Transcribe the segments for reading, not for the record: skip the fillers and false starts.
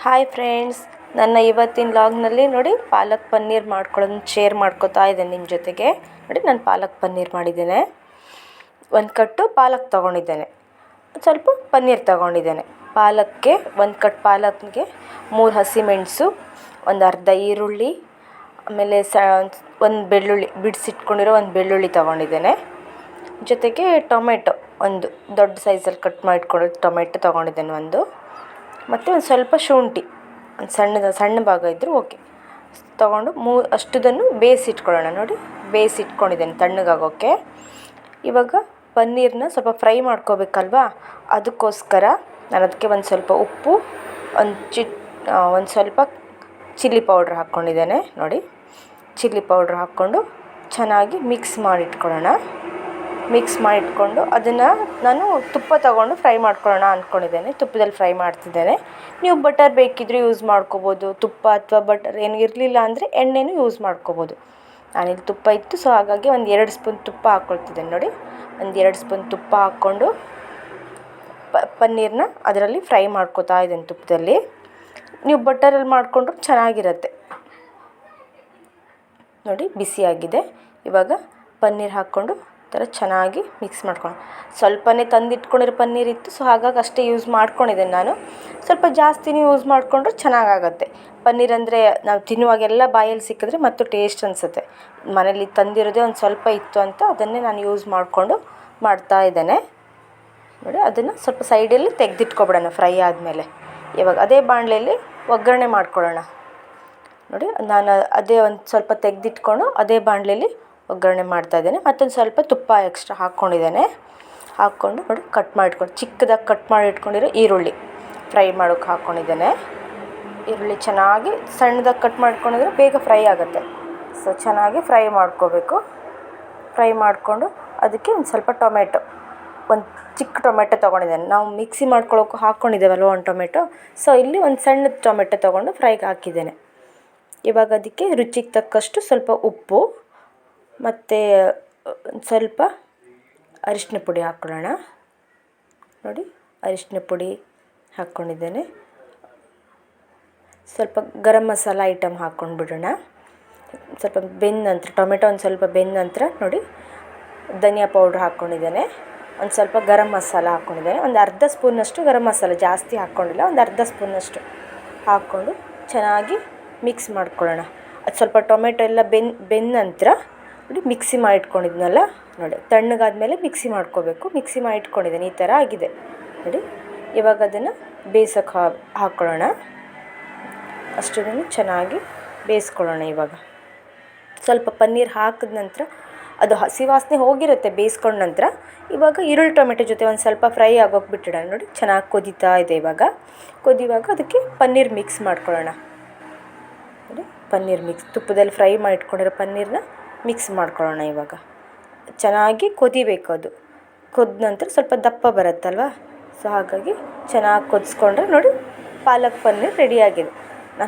Hi friends, ನನ್ನ ಇವತ್ತಿನ ವ್ಲಾಗ್ನಲ್ಲಿ ನೋಡಿ ಪಾಲಕ್ ಪನ್ನೀರ್ ಮಾಡ್ಕೊಳ್ಳೋದನ್ನ ಶೇರ್ ಮಾಡ್ಕೋತಾ ಇದ್ದೇನೆ ನಿಮ್ಮ ಜೊತೆಗೆ. ನೋಡಿ ನಾನು ಪಾಲಕ್ ಪನ್ನೀರ್ ಮಾಡಿದ್ದೇನೆ. ಒಂದು ಕಟ್ಟು ಪಾಲಕ್ ತೊಗೊಂಡಿದ್ದೇನೆ, ಸ್ವಲ್ಪ ಪನ್ನೀರ್ ತೊಗೊಂಡಿದ್ದೇನೆ. ಪಾಲಕ್ಗೆ 1 ಕಟ್ ಪಾಲಕ್ಗೆ 3 ಹಸಿಮೆಣಸು, ಒಂದು ಅರ್ಧ ಈರುಳ್ಳಿ, ಆಮೇಲೆ ಒಂದು ಬೆಳ್ಳುಳ್ಳಿ ಬಿಡಿಸಿಟ್ಕೊಂಡಿರೋ ಒಂದು ಬೆಳ್ಳುಳ್ಳಿ ತೊಗೊಂಡಿದ್ದೇನೆ. ಜೊತೆಗೆ ಟೊಮೆಟೊ ಒಂದು ದೊಡ್ಡ ಸೈಜಲ್ಲಿ ಕಟ್ ಮಾಡಿಟ್ಕೊಂಡಿರೋ ಟೊಮೆಟೊ ತೊಗೊಂಡಿದ್ದೇನೆ ಒಂದು. ಮತ್ತು ಒಂದು ಸ್ವಲ್ಪ ಶುಂಠಿ, ಒಂದು ಸಣ್ಣ ಭಾಗ ಇದ್ದರೂ ಓಕೆ, ತೊಗೊಂಡು ಅಷ್ಟುದನ್ನು ಬೇಯಿಸಿಟ್ಕೊಳ್ಳೋಣ. ನೋಡಿ ಬೇಯಿಸಿಟ್ಕೊಂಡಿದ್ದೇನೆ ತಣ್ಣಗಾಗೋಕ್ಕೆ. ಇವಾಗ ಪನ್ನೀರನ್ನ ಸ್ವಲ್ಪ ಫ್ರೈ ಮಾಡ್ಕೋಬೇಕಲ್ವಾ, ಅದಕ್ಕೋಸ್ಕರ ನಾನು ಅದಕ್ಕೆ ಒಂದು ಸ್ವಲ್ಪ ಉಪ್ಪು, ಒಂದು ಸ್ವಲ್ಪ ಚಿಲ್ಲಿ ಪೌಡ್ರ್ ಹಾಕ್ಕೊಂಡಿದ್ದೇನೆ. ನೋಡಿ ಚಿಲ್ಲಿ ಪೌಡ್ರ್ ಹಾಕ್ಕೊಂಡು ಚೆನ್ನಾಗಿ ಮಿಕ್ಸ್ ಮಾಡಿಟ್ಕೊಂಡು ಅದನ್ನು ನಾನು ತುಪ್ಪ ತಗೊಂಡು ಫ್ರೈ ಮಾಡ್ಕೊಳ್ಳೋಣ ಅಂದ್ಕೊಂಡಿದ್ದೇನೆ. ತುಪ್ಪದಲ್ಲಿ ಫ್ರೈ ಮಾಡ್ತಿದ್ದೇನೆ. ನೀವು ಬಟರ್ ಬೇಕಿದ್ದರೂ ಯೂಸ್ ಮಾಡ್ಕೋಬೋದು, ತುಪ್ಪ ಅಥವಾ ಬಟರ್ ಏನು ಇರಲಿಲ್ಲ ಅಂದರೆ ಎಣ್ಣೆನೂ ಯೂಸ್ ಮಾಡ್ಕೋಬೋದು. ನಾನಿಲ್ಲಿ ತುಪ್ಪ ಇತ್ತು, ಸೊ ಹಾಗಾಗಿ ಒಂದು 2 ಸ್ಪೂನ್ ತುಪ್ಪ ಹಾಕ್ಕೊಳ್ತಿದ್ದೇನೆ. ನೋಡಿ ಒಂದು 2 ಸ್ಪೂನ್ ತುಪ್ಪ ಹಾಕ್ಕೊಂಡು ಪನ್ನೀರನ್ನ ಅದರಲ್ಲಿ ಫ್ರೈ ಮಾಡ್ಕೋತಾ ಇದ್ದೇನೆ ತುಪ್ಪದಲ್ಲಿ. ನೀವು ಬಟರಲ್ಲಿ ಮಾಡಿಕೊಂಡ್ರೂ ಚೆನ್ನಾಗಿರುತ್ತೆ. ನೋಡಿ ಬಿಸಿಯಾಗಿದೆ. ಇವಾಗ ಪನ್ನೀರ್ ಹಾಕ್ಕೊಂಡು ಥರ ಚೆನ್ನಾಗಿ ಮಿಕ್ಸ್ ಮಾಡ್ಕೊಂಡು, ಸ್ವಲ್ಪನೇ ತಂದಿಟ್ಕೊಂಡಿರೋ ಪನ್ನೀರ್ ಇತ್ತು, ಸೊ ಹಾಗಾಗಿ ಅಷ್ಟೇ ಯೂಸ್ ಮಾಡ್ಕೊಂಡಿದ್ದೇನೆ ನಾನು. ಸ್ವಲ್ಪ ಜಾಸ್ತಿನೇ ಯೂಸ್ ಮಾಡಿಕೊಂಡ್ರೆ ಚೆನ್ನಾಗಾಗತ್ತೆ. ಪನ್ನೀರ್ ಅಂದರೆ ನಾವು ತಿನ್ನುವಾಗೆಲ್ಲ ಬಾಯಲ್ಲಿ ಸಿಕ್ಕಿದ್ರೆ ಮತ್ತು ಟೇಸ್ಟ್ ಅನಿಸುತ್ತೆ. ಮನೇಲಿ ತಂದಿರೋದೇ ಒಂದು ಸ್ವಲ್ಪ ಇತ್ತು ಅಂತ ಅದನ್ನೇ ನಾನು ಯೂಸ್ ಮಾಡಿಕೊಂಡು ಮಾಡ್ತಾಯಿದ್ದೇನೆ. ನೋಡಿ ಅದನ್ನು ಸ್ವಲ್ಪ ಸೈಡಲ್ಲಿ ತೆಗೆದಿಟ್ಕೊಬಿಡೋಣ ಫ್ರೈ ಆದಮೇಲೆ. ಇವಾಗ ಅದೇ ಬಾಣಲೆಯಲ್ಲಿ ಒಗ್ಗರಣೆ ಮಾಡ್ಕೊಳ್ಳೋಣ. ನೋಡಿ ನಾನು ಅದೇ ಒಂದು ಸ್ವಲ್ಪ ತೆಗೆದಿಟ್ಕೊಂಡು ಅದೇ ಬಾಣಲೆಯಲ್ಲಿ ಒಗ್ಗರಣೆ ಮಾಡ್ತಾಯಿದ್ದೇನೆ. ಮತ್ತೊಂದು ಸ್ವಲ್ಪ ತುಪ್ಪ ಎಕ್ಸ್ಟ್ರಾ ಹಾಕ್ಕೊಂಡಿದ್ದೇನೆ. ಹಾಕ್ಕೊಂಡು ನೋಡಿ ಚಿಕ್ಕದಾಗಿ ಕಟ್ ಮಾಡಿ ಇಟ್ಕೊಂಡಿರೋ ಈರುಳ್ಳಿ ಫ್ರೈ ಮಾಡೋಕ್ಕೆ ಹಾಕ್ಕೊಂಡಿದ್ದೇನೆ. ಈರುಳ್ಳಿ ಚೆನ್ನಾಗಿ ಸಣ್ಣದಾಗಿ ಕಟ್ ಮಾಡ್ಕೊಂಡಿದ್ರೆ ಬೇಗ ಫ್ರೈ ಆಗುತ್ತೆ. ಸೊ ಚೆನ್ನಾಗಿ ಫ್ರೈ ಮಾಡ್ಕೋಬೇಕು. ಫ್ರೈ ಮಾಡಿಕೊಂಡು ಅದಕ್ಕೆ ಒಂದು ಸ್ವಲ್ಪ ಒಂದು ಚಿಕ್ಕ ಟೊಮೆಟೊ ತೊಗೊಂಡಿದ್ದೇನೆ. ನಾವು ಮಿಕ್ಸಿ ಮಾಡ್ಕೊಳ್ಳೋಕ್ಕೂ ಹಾಕ್ಕೊಂಡಿದ್ದೇವಲ್ವ ಒಂದು ಟೊಮೆಟೊ, ಸೊ ಇಲ್ಲಿ ಒಂದು ಸಣ್ಣ ಟೊಮೆಟೊ ತೊಗೊಂಡು ಫ್ರೈಗೆ ಹಾಕಿದ್ದೇನೆ. ಇವಾಗ ಅದಕ್ಕೆ ರುಚಿಗೆ ತಕ್ಕಷ್ಟು ಸ್ವಲ್ಪ ಉಪ್ಪು ಮತ್ತು ಸ್ವಲ್ಪ ಅರಿಶಿನ ಪುಡಿ ಹಾಕ್ಕೊಳ್ಳೋಣ. ನೋಡಿ ಅರಿಶಿನ ಪುಡಿ ಹಾಕ್ಕೊಂಡಿದ್ದೇನೆ. ಸ್ವಲ್ಪ ಗರಂ ಮಸಾಲ ಐಟಮ್ ಹಾಕ್ಕೊಂಡು ಬಿಡೋಣ. ಸ್ವಲ್ಪ ಬೆಂದ ನಂತರ ಟೊಮೆಟೊ ಒಂದು ಸ್ವಲ್ಪ ಬೆಂದ ನಂತರ ನೋಡಿ ಧನಿಯಾ ಪೌಡ್ರ್ ಹಾಕ್ಕೊಂಡಿದ್ದೇನೆ. ಒಂದು ಸ್ವಲ್ಪ ಗರಂ ಮಸಾಲ ಹಾಕ್ಕೊಂಡಿದ್ದೇನೆ. ಒಂದು ಅರ್ಧ ಸ್ಪೂನಷ್ಟು ಗರಂ ಮಸಾಲ, ಜಾಸ್ತಿ ಹಾಕ್ಕೊಂಡಿಲ್ಲ, ಒಂದು ಅರ್ಧ ಸ್ಪೂನಷ್ಟು ಹಾಕ್ಕೊಂಡು ಚೆನ್ನಾಗಿ ಮಿಕ್ಸ್ ಮಾಡ್ಕೊಳ್ಳೋಣ. ಅದು ಸ್ವಲ್ಪ ಟೊಮೆಟೊ ಎಲ್ಲ ಬೆಂದ ನಂತರ ನೋಡಿ ಮಿಕ್ಸಿ ಮಾಡಿಟ್ಕೊಂಡಿದ್ನಲ್ಲ, ನೋಡಿ ತಣ್ಣಗಾದ್ಮೇಲೆ ಮಿಕ್ಸಿ ಮಾಡ್ಕೋಬೇಕು. ಮಿಕ್ಸಿ ಮಾಡಿಟ್ಕೊಂಡಿದ್ದೇನೆ, ಈ ಥರ ಆಗಿದೆ ನೋಡಿ. ಇವಾಗ ಅದನ್ನು ಬೇಯಿಸೋಕ್ಕೆ ಹಾಕ್ಕೊಳ್ಳೋಣ. ಅಷ್ಟನ್ನು ಚೆನ್ನಾಗಿ ಬೇಯಿಸ್ಕೊಳ್ಳೋಣ. ಇವಾಗ ಸ್ವಲ್ಪ ಪನ್ನೀರ್ ಹಾಕಿದ ನಂತರ ಅದು ಹಸಿ ವಾಸನೆ ಹೋಗಿರುತ್ತೆ ಬೇಯಿಸ್ಕೊಂಡ ನಂತರ. ಇವಾಗ ಈರುಳ್ಳಿ ಟೊಮೆಟೊ ಜೊತೆ ಒಂದು ಸ್ವಲ್ಪ ಫ್ರೈ ಆಗೋಕೆ ಬಿಟ್ಟಿಡೋಣ. ನೋಡಿ ಚೆನ್ನಾಗಿ ಕೊದಿತಾ ಇದೆ. ಇವಾಗ ಕೊದಿವಾಗ ಅದಕ್ಕೆ ಪನ್ನೀರ್ ಮಿಕ್ಸ್ ಮಾಡ್ಕೊಳ್ಳೋಣ. ನೋಡಿ ಪನ್ನೀರ್ ತುಪ್ಪದಲ್ಲಿ ಫ್ರೈ ಮಾಡಿಟ್ಕೊಂಡಿರೋ ಪನ್ನೀರನ್ನ ಮಿಕ್ಸ್ ಮಾಡ್ಕೊಳ್ಳೋಣ. ಇವಾಗ ಚೆನ್ನಾಗಿ ಕೊದಿಬೇಕು. ಅದು ಕೊದ್ದ ನಂತರ ಸ್ವಲ್ಪ ದಪ್ಪ ಬರುತ್ತಲ್ವ, ಸೊ ಹಾಗಾಗಿ ಚೆನ್ನಾಗಿ ಕೊದಿಸ್ಕೊಂಡ್ರೆ ನೋಡಿ ಪಾಲಕ್ ಪನ್ನೀರ್ ರೆಡಿಯಾಗಿದೆ.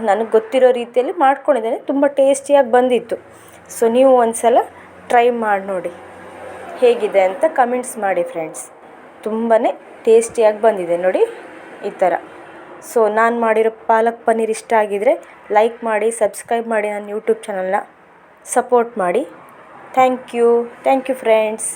ನನಗೆ ಗೊತ್ತಿರೋ ರೀತಿಯಲ್ಲಿ ಮಾಡ್ಕೊಂಡಿದ್ದೇನೆ, ತುಂಬ ಟೇಸ್ಟಿಯಾಗಿ ಬಂದಿತ್ತು. ಸೊ ನೀವು ಒಂದು ಸಲ ಟ್ರೈ ಮಾಡಿ ನೋಡಿ ಹೇಗಿದೆ ಅಂತ ಕಮೆಂಟ್ಸ್ ಮಾಡಿ ಫ್ರೆಂಡ್ಸ್. ತುಂಬಾ ಟೇಸ್ಟಿಯಾಗಿ ಬಂದಿದೆ ನೋಡಿ ಈ ಥರ. ಸೊ ನಾನು ಮಾಡಿರೋ ಪಾಲಕ್ ಪನ್ನೀರ್ ಇಷ್ಟ ಆಗಿದರೆ ಲೈಕ್ ಮಾಡಿ, ಸಬ್ಸ್ಕ್ರೈಬ್ ಮಾಡಿ, ನನ್ನ ಯೂಟ್ಯೂಬ್ ಚಾನಲ್ನ ಸಪೋರ್ಟ್ ಮಾಡಿ. Thank you friends.